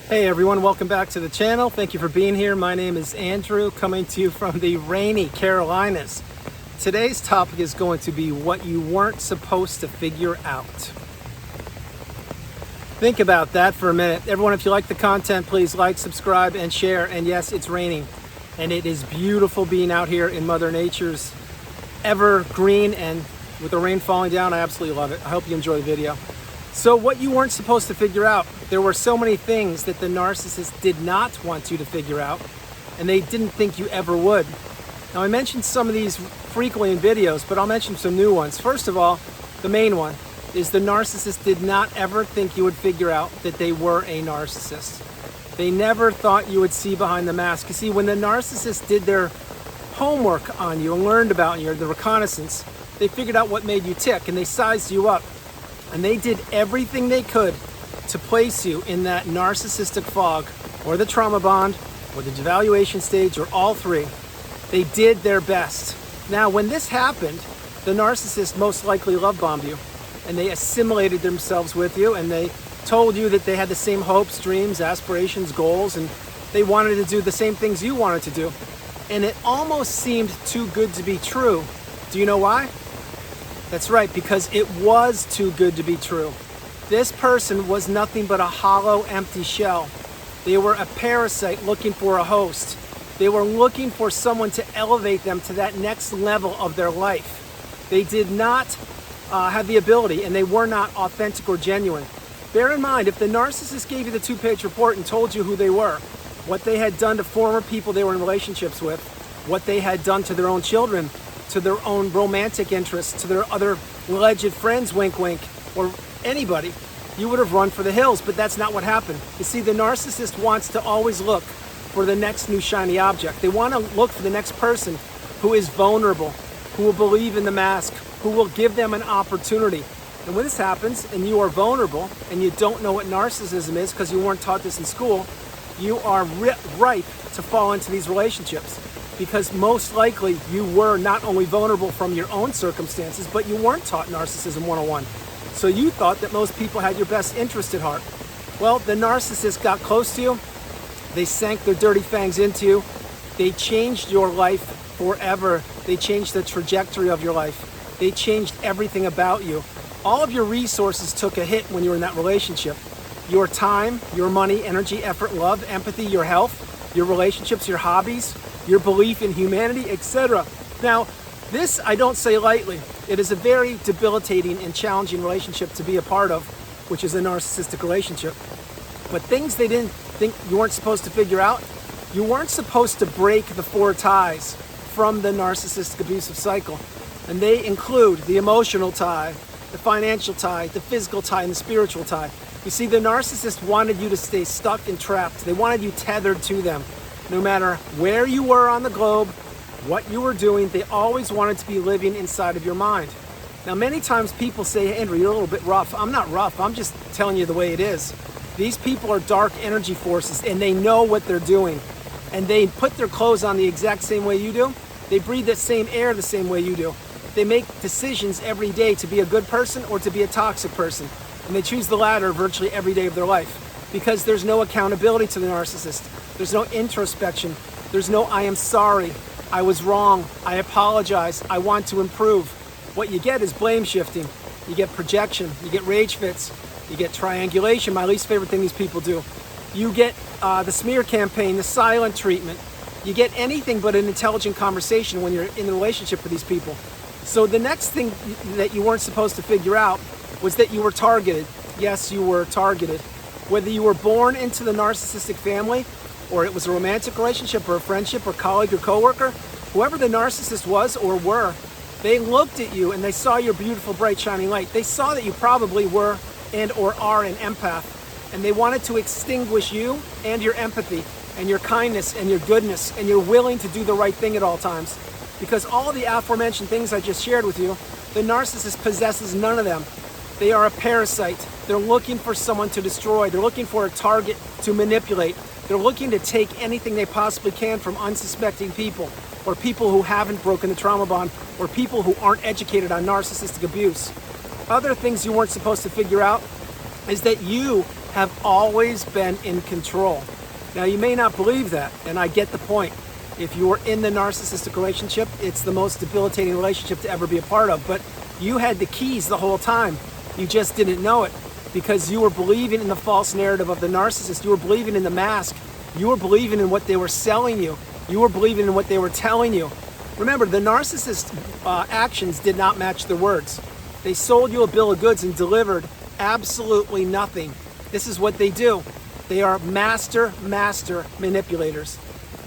Hey everyone, welcome back to the channel. Thank you for being here. My name is Andrew, coming to you from the rainy Carolinas. Today's topic is going to be what you weren't supposed to figure out. Think about that for a minute. Everyone, if you like the content, please like, subscribe, and share. And yes, it's raining. And it is beautiful being out here in Mother Nature's evergreen, and with the rain falling down, I absolutely love it. I hope you enjoy the video. So what you weren't supposed to figure out. There were so many things that the narcissist did not want you to figure out, and they didn't think you ever would. Now, I mentioned some of these frequently in videos, but I'll mention some new ones. First of all, the main one is the narcissist did not ever think you would figure out that they were a narcissist. They never thought you would see behind the mask. You see, when the narcissist did their homework on you and learned about you, the reconnaissance, they figured out what made you tick, and they sized you up. And they did everything they could to place you in that narcissistic fog, or the trauma bond, or the devaluation stage, or all three. They did their best. Now, when this happened, the narcissist most likely love bombed you, and they assimilated themselves with you, and they told you that they had the same hopes, dreams, aspirations, goals, and they wanted to do the same things you wanted to do. And it almost seemed too good to be true. Do you know why? That's right, because it was too good to be true. This person was nothing but a hollow, empty shell. They were a parasite looking for a host. They were looking for someone to elevate them to that next level of their life. They did not have the ability, and they were not authentic or genuine. Bear in mind, if the narcissist gave you the 2-page report and told you who they were, what they had done to former people they were in relationships with, what they had done to their own children, to their own romantic interests, to their other alleged friends, wink wink, or anybody, you would have run for the hills. But that's not what happened. You see, the narcissist wants to always look for the next new shiny object. They want to look for the next person who is vulnerable, who will believe in the mask, who will give them an opportunity. And when this happens and you are vulnerable and you don't know what narcissism is because you weren't taught this in school, you are ripe to fall into these relationships. Because most likely you were not only vulnerable from your own circumstances, but you weren't taught Narcissism 101. So you thought that most people had your best interest at heart. Well, the narcissist got close to you. They sank their dirty fangs into you. They changed your life forever. They changed the trajectory of your life. They changed everything about you. All of your resources took a hit when you were in that relationship. Your time, your money, energy, effort, love, empathy, your health, your relationships, your hobbies, your belief in humanity, etc. Now, this I don't say lightly. It is a very debilitating and challenging relationship to be a part of, which is a narcissistic relationship. But things they didn't think you weren't supposed to figure out, you weren't supposed to break the 4 ties from the narcissistic abusive cycle. And they include the emotional tie, the financial tie, the physical tie, and the spiritual tie. You see, the narcissist wanted you to stay stuck and trapped. They wanted you tethered to them. No matter where you were on the globe, what you were doing, they always wanted to be living inside of your mind. Now, many times people say, hey, Andrew, you're a little bit rough. I'm not rough. I'm just telling you the way it is. These people are dark energy forces, and they know what they're doing. And they put their clothes on the exact same way you do. They breathe the same air the same way you do. They make decisions every day to be a good person or to be a toxic person. And they choose the latter virtually every day of their life because there's no accountability to the narcissist. There's no introspection. There's no, I am sorry, I was wrong, I apologize, I want to improve. What you get is blame shifting. You get projection, you get rage fits, you get triangulation, my least favorite thing these people do. You get the smear campaign, the silent treatment. You get anything but an intelligent conversation when you're in a relationship with these people. So the next thing that you weren't supposed to figure out was that you were targeted. Yes, you were targeted. Whether you were born into the narcissistic family, or it was a romantic relationship, or a friendship, or colleague, or coworker, whoever the narcissist was or were, they looked at you and they saw your beautiful, bright, shining light. They saw that you probably were and or are an empath, and they wanted to extinguish you and your empathy and your kindness and your goodness, and you're willing to do the right thing at all times. Because all of the aforementioned things I just shared with you, the narcissist possesses none of them. They are a parasite. They're looking for someone to destroy. They're looking for a target to manipulate. They're looking to take anything they possibly can from unsuspecting people, or people who haven't broken the trauma bond, or people who aren't educated on narcissistic abuse. Other things you weren't supposed to figure out is that you have always been in control. Now, you may not believe that, and I get the point. If you were in the narcissistic relationship, it's the most debilitating relationship to ever be a part of, but you had the keys the whole time. You just didn't know it because you were believing in the false narrative of the narcissist. You were believing in the mask. You were believing in what they were selling you. You were believing in what they were telling you. Remember, the narcissist actions did not match their words. They sold you a bill of goods and delivered absolutely nothing. This is what they do. They are master manipulators.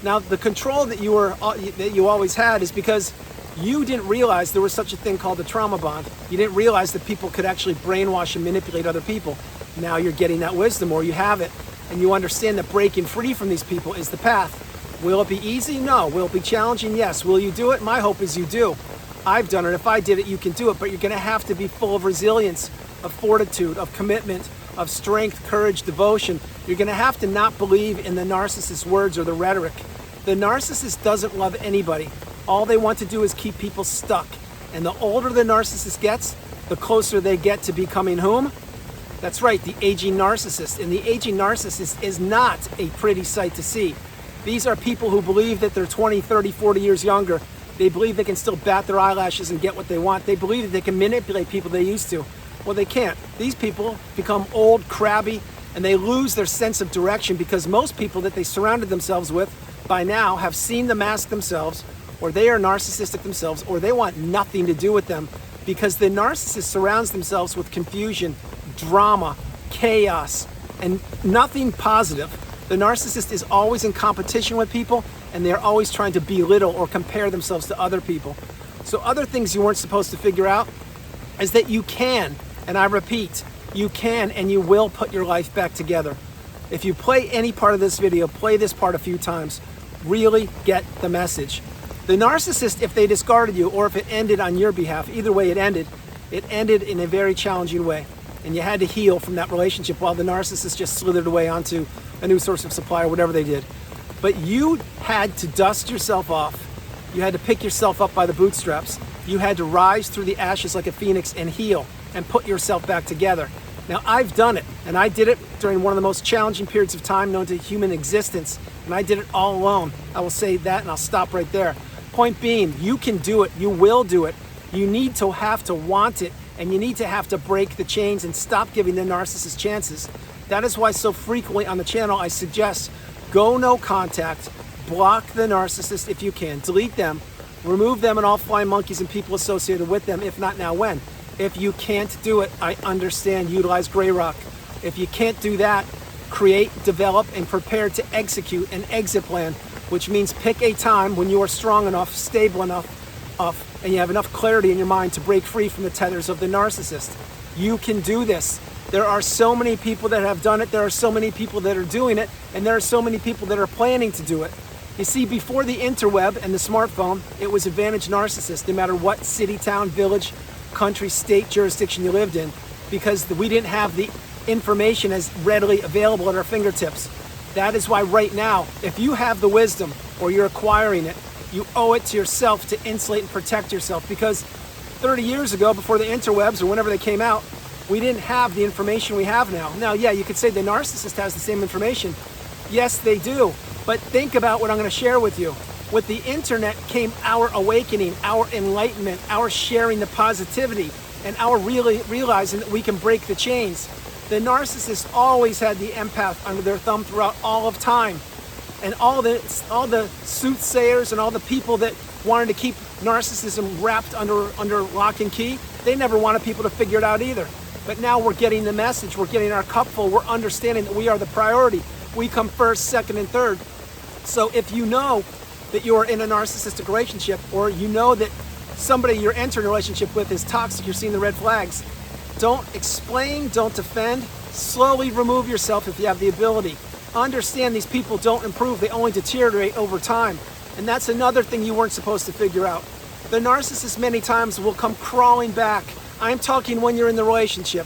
Now, the control that you always had is because you didn't realize there was such a thing called the trauma bond. You didn't realize that people could actually brainwash and manipulate other people. Now you're getting that wisdom, or you have it, and you understand that breaking free from these people is the path. Will it be easy? No. Will it be challenging? Yes. Will you do it? My hope is you do. I've done it. If I did it, you can do it, but you're going to have to be full of resilience, of fortitude, of commitment, of strength, courage, devotion. You're going to have to not believe in the narcissist's words or the rhetoric. The narcissist doesn't love anybody. All they want to do is keep people stuck. And the older the narcissist gets, the closer they get to becoming whom? That's right, the aging narcissist. And the aging narcissist is not a pretty sight to see. These are people who believe that they're 20, 30, 40 years younger. They believe they can still bat their eyelashes and get what they want. They believe that they can manipulate people they used to. Well, they can't. These people become old, crabby, and they lose their sense of direction because most people that they surrounded themselves with by now have seen the mask themselves, or they are narcissistic themselves, or they want nothing to do with them because the narcissist surrounds themselves with confusion, drama, chaos, and nothing positive. The narcissist is always in competition with people, and they're always trying to belittle or compare themselves to other people. So other things you weren't supposed to figure out is that you can, and I repeat, you can and you will put your life back together. If you play any part of this video, play this part a few times, really get the message. The narcissist, if they discarded you or if it ended on your behalf, either way it ended in a very challenging way. And you had to heal from that relationship while the narcissist just slithered away onto a new source of supply or whatever they did. But you had to dust yourself off. You had to pick yourself up by the bootstraps. You had to rise through the ashes like a phoenix and heal and put yourself back together. Now, I've done it, and I did it during one of the most challenging periods of time known to human existence, and I did it all alone. I will say that, and I'll stop right there. Point being, you can do it. You will do it. You need to have to want it, and you need to have to break the chains and stop giving the narcissist chances. That is why so frequently on the channel I suggest go no contact, block the narcissist if you can, delete them, remove them and all flying monkeys and people associated with them, if not now, when? If you can't do it, I understand, utilize gray rock. If you can't do that, create, develop, and prepare to execute an exit plan, which means pick a time when you are strong enough, stable enough, and you have enough clarity in your mind to break free from the tethers of the narcissist. You can do this. There are so many people that have done it, there are so many people that are doing it, and there are so many people that are planning to do it. You see, before the interweb and the smartphone, it was advantage narcissist, no matter what city, town, village, country, state, jurisdiction you lived in, because we didn't have the information as readily available at our fingertips. That is why right now, if you have the wisdom or you're acquiring it, you owe it to yourself to insulate and protect yourself, because 30 years ago, before the interwebs or whenever they came out, we didn't have the information we have now. Now, yeah, you could say the narcissist has the same information. Yes, they do. But think about what I'm going to share with you. With the internet came our awakening, our enlightenment, our sharing the positivity, and our really realizing that we can break the chains. The narcissist always had the empath under their thumb throughout all of time. And all the soothsayers and all the people that wanted to keep narcissism wrapped under lock and key, they never wanted people to figure it out either. But now we're getting the message, we're getting our cup full, we're understanding that we are the priority. We come first, second, and third. So if you know that you are in a narcissistic relationship, or you know that somebody you're entering a relationship with is toxic, you're seeing the red flags, don't explain, don't defend, slowly remove yourself if you have the ability. Understand these people don't improve, they only deteriorate over time. And that's another thing you weren't supposed to figure out. The narcissist many times will come crawling back. I'm talking when you're in the relationship.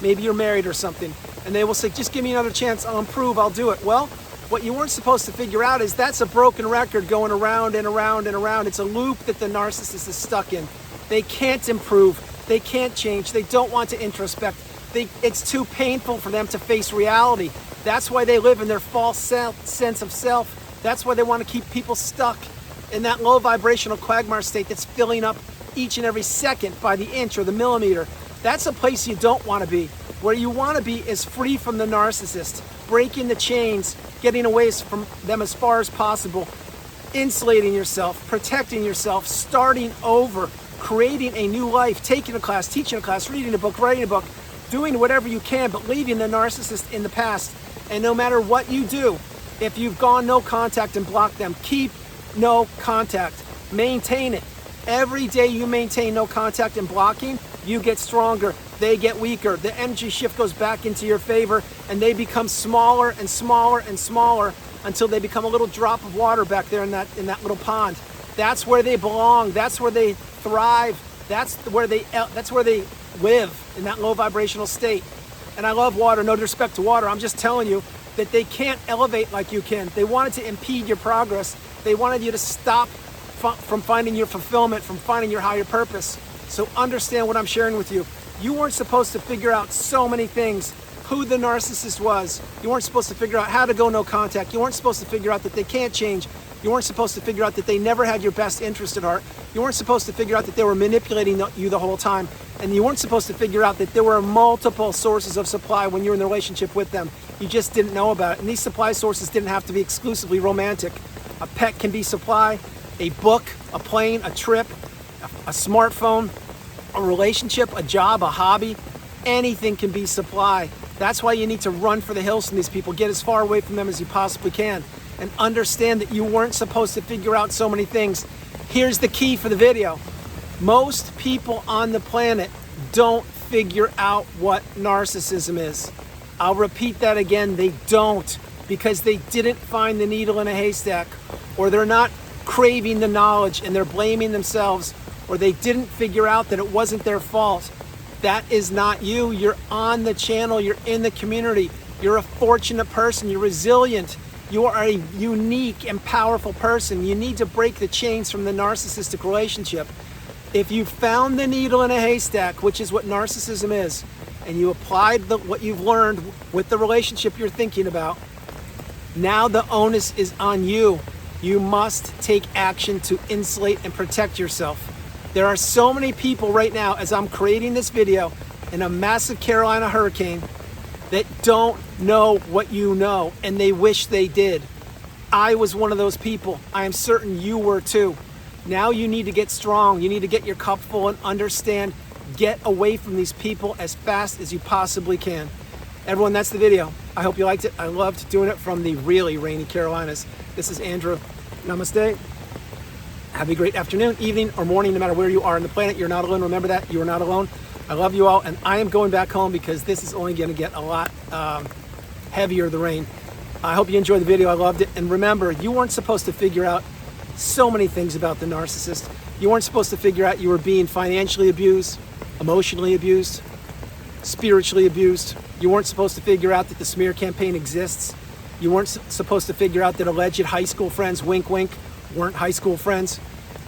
Maybe you're married or something. And they will say, just give me another chance, I'll improve, I'll do it. Well, what you weren't supposed to figure out is that's a broken record going around and around and around. It's a loop that the narcissist is stuck in. They can't improve, they can't change, they don't want to introspect, It's too painful for them to face reality. That's why they live in their false sense of self. That's why they want to keep people stuck in that low vibrational quagmire state that's filling up each and every second by the inch or the millimeter. That's a place you don't want to be. Where you want to be is free from the narcissist, breaking the chains, getting away from them as far as possible, insulating yourself, protecting yourself, starting over, creating a new life, taking a class, teaching a class, reading a book, writing a book, doing whatever you can, but leaving the narcissist in the past. And no matter what you do, if you've gone no contact and blocked them, keep no contact. Maintain it. Every day you maintain no contact and blocking, you get stronger. They get weaker. The energy shift goes back into your favor, and they become smaller and smaller and smaller until they become a little drop of water back there in that little pond. That's where they belong. That's where they thrive. That's where they live, in that low vibrational state. And I love water, no disrespect to water. I'm just telling you that they can't elevate like you can. They wanted to impede your progress. They wanted you to stop from finding your fulfillment, from finding your higher purpose. So understand what I'm sharing with you. You weren't supposed to figure out so many things, who the narcissist was. You weren't supposed to figure out how to go no contact. You weren't supposed to figure out that they can't change. You weren't supposed to figure out that they never had your best interest at heart. You weren't supposed to figure out that they were manipulating you the whole time. And you weren't supposed to figure out that there were multiple sources of supply when you're in the relationship with them. You just didn't know about it. And these supply sources didn't have to be exclusively romantic. A pet can be supply, a book, a plane, a trip, a smartphone, a relationship, a job, a hobby. Anything can be supply. That's why you need to run for the hills from these people. Get as far away from them as you possibly can. And understand that you weren't supposed to figure out so many things. Here's the key for the video. Most people on the planet don't figure out what narcissism is. I'll repeat that again. They don't, because they didn't find the needle in a haystack, or they're not craving the knowledge and they're blaming themselves, or they didn't figure out that it wasn't their fault. That is not you. You're on the channel. You're in the community. You're a fortunate person. You're resilient. You are a unique and powerful person. You need to break the chains from the narcissistic relationship. If you found the needle in a haystack, which is what narcissism is, and you applied what you've learned with the relationship you're thinking about, now the onus is on you. You must take action to insulate and protect yourself. There are so many people right now, as I'm creating this video, in a massive Carolina hurricane that don't know what you know, and they wish they did. I was one of those people. I am certain you were too. Now you need to get strong. You need to get your cup full and understand. Get away from these people as fast as you possibly can. Everyone, that's the video. I hope you liked it. I loved doing it from the really rainy Carolinas. This is Andrew. Namaste. Have a great afternoon, evening, or morning, no matter where you are on the planet. You're not alone. Remember that. You are not alone. I love you all, and I am going back home because this is only going to get a lot heavier, the rain. I hope you enjoyed the video. I loved it. And remember, you weren't supposed to figure out so many things about the narcissist. You weren't supposed to figure out you were being financially abused, emotionally abused, spiritually abused. You weren't supposed to figure out that the smear campaign exists. You weren't supposed to figure out that alleged high school friends, wink, wink, weren't high school friends.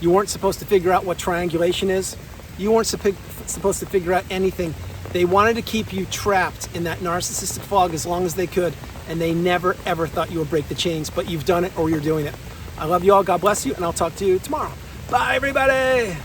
You weren't supposed to figure out what triangulation is. You weren't supposed to figure out anything. They wanted to keep you trapped in that narcissistic fog as long as they could, and they never, ever thought you would break the chains, but you've done it or you're doing it. I love you all. God bless you, and I'll talk to you tomorrow. Bye, everybody.